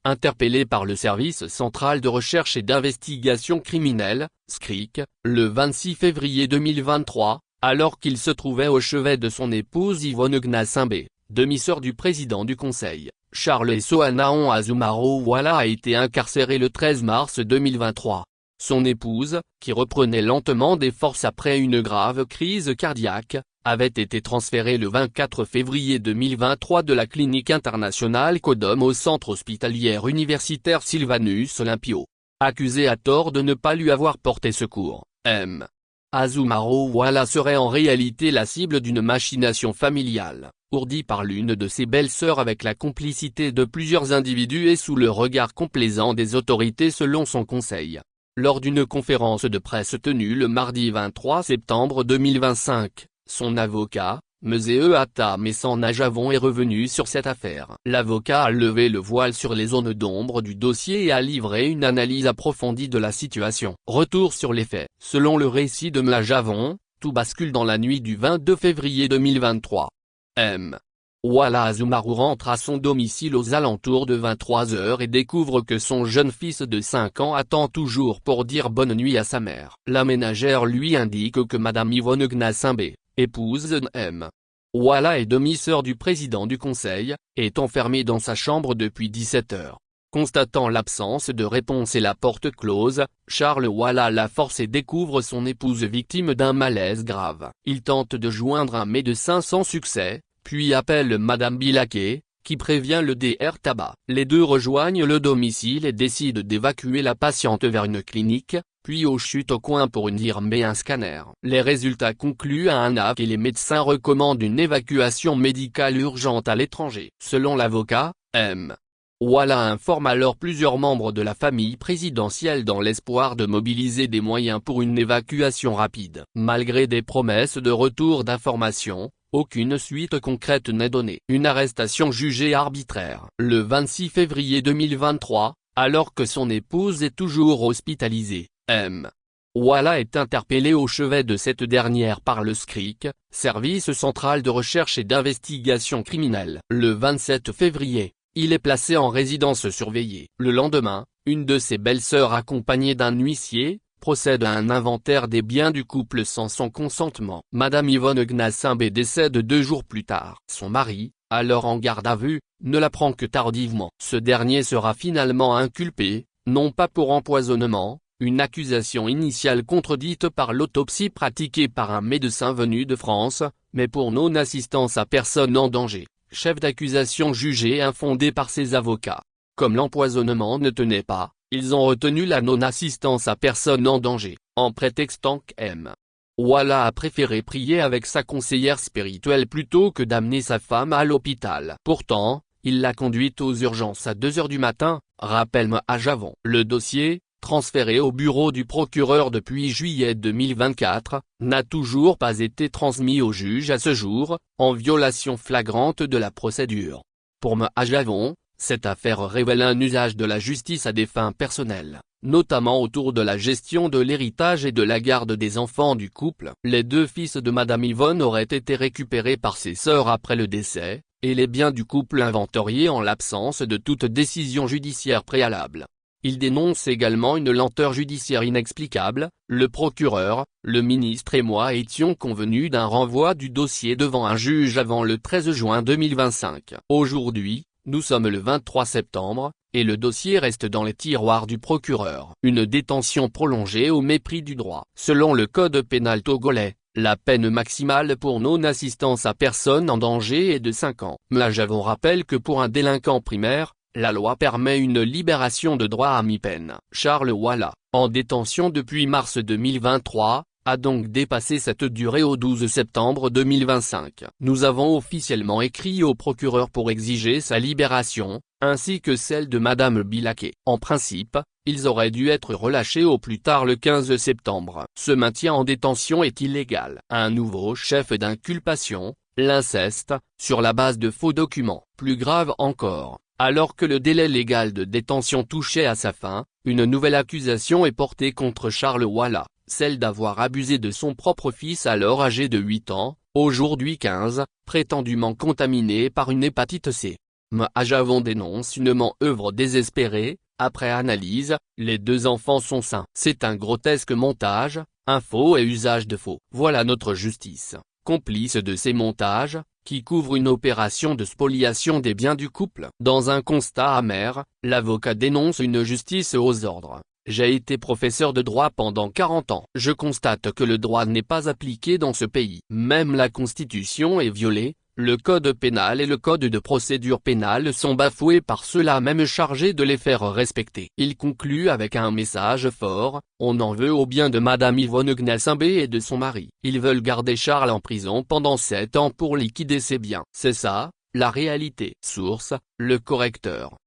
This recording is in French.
interpellé par le Service central de recherche et d'investigation criminelle, SCRIC, le 26 février 2023, alors qu'il se trouvait au chevet de son épouse Yvonne Gnassingbé, demi-sœur du président du Conseil, Charles Essoanaon Azumaro Wala a été incarcéré le 13 mars 2023. Son épouse, qui reprenait lentement des forces après une grave crise cardiaque, avait été transférée le 24 février 2023 de la clinique internationale Codom au centre hospitalier universitaire Sylvanus Olympio. Accusée à tort de ne pas lui avoir porté secours, M. Azumaro Wala serait en réalité la cible d'une machination familiale, ourdie par l'une de ses belles-sœurs avec la complicité de plusieurs individus et sous le regard complaisant des autorités selon son conseil. Lors d'une conférence de presse tenue le mardi 23 septembre 2025, son avocat, Mzee Ata Messan Najavon est revenu sur cette affaire. L'avocat a levé le voile sur les zones d'ombre du dossier et a livré une analyse approfondie de la situation. Retour sur les faits. Selon le récit de Najavon, tout bascule dans la nuit du 22 février 2023. M. Wala Azumaro rentre à son domicile aux alentours de 23 h et découvre que son jeune fils de 5 ans attend toujours pour dire bonne nuit à sa mère. La ménagère lui indique que Madame Yvonne Gnassingbé, épouse de M. Wala et demi-sœur du président du Conseil, est enfermée dans sa chambre depuis 17 h. Constatant l'absence de réponse et la porte close, Charles Wala la force et découvre son épouse victime d'un malaise grave. Il tente de joindre un médecin sans succès, puis appelle Madame Bilaké, qui prévient le Dr Tabac. Les deux rejoignent le domicile et décident d'évacuer la patiente vers une clinique, puis au chute au coin pour une IRM et un scanner. Les résultats concluent à un AVC et les médecins recommandent une évacuation médicale urgente à l'étranger. Selon l'avocat, M. Wala informe alors plusieurs membres de la famille présidentielle dans l'espoir de mobiliser des moyens pour une évacuation rapide. Malgré des promesses de retour d'informations, aucune suite concrète n'est donnée. Une arrestation jugée arbitraire. Le 26 février 2023, alors que son épouse est toujours hospitalisée, M. Wala est interpellé au chevet de cette dernière par le SCRIC, Service central de recherche et d'investigation criminelle. Le 27 février, il est placé en résidence surveillée. Le lendemain, une de ses belles-sœurs accompagnée d'un huissier, procède à un inventaire des biens du couple sans son consentement. Madame Yvonne Gnassingbé décède 2 jours plus tard. Son mari, alors en garde à vue, ne l'apprend que tardivement. Ce dernier sera finalement inculpé, non pas pour empoisonnement, une accusation initiale contredite par l'autopsie pratiquée par un médecin venu de France, mais pour non-assistance à personne en danger, chef d'accusation jugé infondé par ses avocats. Comme l'empoisonnement ne tenait pas, ils ont retenu la non-assistance à personne en danger, en prétextant qu'M. Wala a préféré prier avec sa conseillère spirituelle plutôt que d'amener sa femme à l'hôpital. Pourtant, il l'a conduite aux urgences à 2 h du matin, rappelle Najavon. Le dossier, transféré au bureau du procureur depuis juillet 2024, n'a toujours pas été transmis au juge à ce jour, en violation flagrante de la procédure. Pour Najavon, cette affaire révèle un usage de la justice à des fins personnelles, notamment autour de la gestion de l'héritage et de la garde des enfants du couple. Les 2 fils de Madame Yvonne auraient été récupérés par ses sœurs après le décès, et les biens du couple inventoriés en l'absence de toute décision judiciaire préalable. Il dénonce également une lenteur judiciaire inexplicable. Le procureur, le ministre et moi étions convenus d'un renvoi du dossier devant un juge avant le 13 juin 2025. Aujourd'hui, nous sommes le 23 septembre, et le dossier reste dans les tiroirs du procureur. Une détention prolongée au mépris du droit. Selon le code pénal togolais, la peine maximale pour non-assistance à personne en danger est de 5 ans. Najavon rappelle que pour un délinquant primaire, la loi permet une libération de droit à mi-peine. Charles Wala, en détention depuis mars 2023, a donc dépassé cette durée au 12 septembre 2025. Nous avons officiellement écrit au procureur pour exiger sa libération, ainsi que celle de Madame Bilaké. En principe, ils auraient dû être relâchés au plus tard le 15 septembre. Ce maintien en détention est illégal. Un nouveau chef d'inculpation, l'inceste, sur la base de faux documents. Plus grave encore, alors que le délai légal de détention touchait à sa fin, une nouvelle accusation est portée contre Charles Wala, celle d'avoir abusé de son propre fils alors âgé de 8 ans, aujourd'hui 15, prétendument contaminé par une hépatite C. Mahajavon dénonce une œuvre désespérée. Après analyse, les 2 enfants sont sains. C'est un grotesque montage, un faux et usage de faux. Voilà notre justice, complice de ces montages, qui couvre une opération de spoliation des biens du couple. Dans un constat amer, l'avocat dénonce une justice aux ordres. J'ai été professeur de droit pendant 40 ans. Je constate que le droit n'est pas appliqué dans ce pays. Même la Constitution est violée. Le code pénal et le code de procédure pénale sont bafoués par ceux-là même chargés de les faire respecter. Il conclut avec un message fort: on en veut au bien de Madame Yvonne Gnassingbé et de son mari. Ils veulent garder Charles en prison pendant 7 ans pour liquider ses biens. C'est ça, la réalité. Source, Le Correcteur.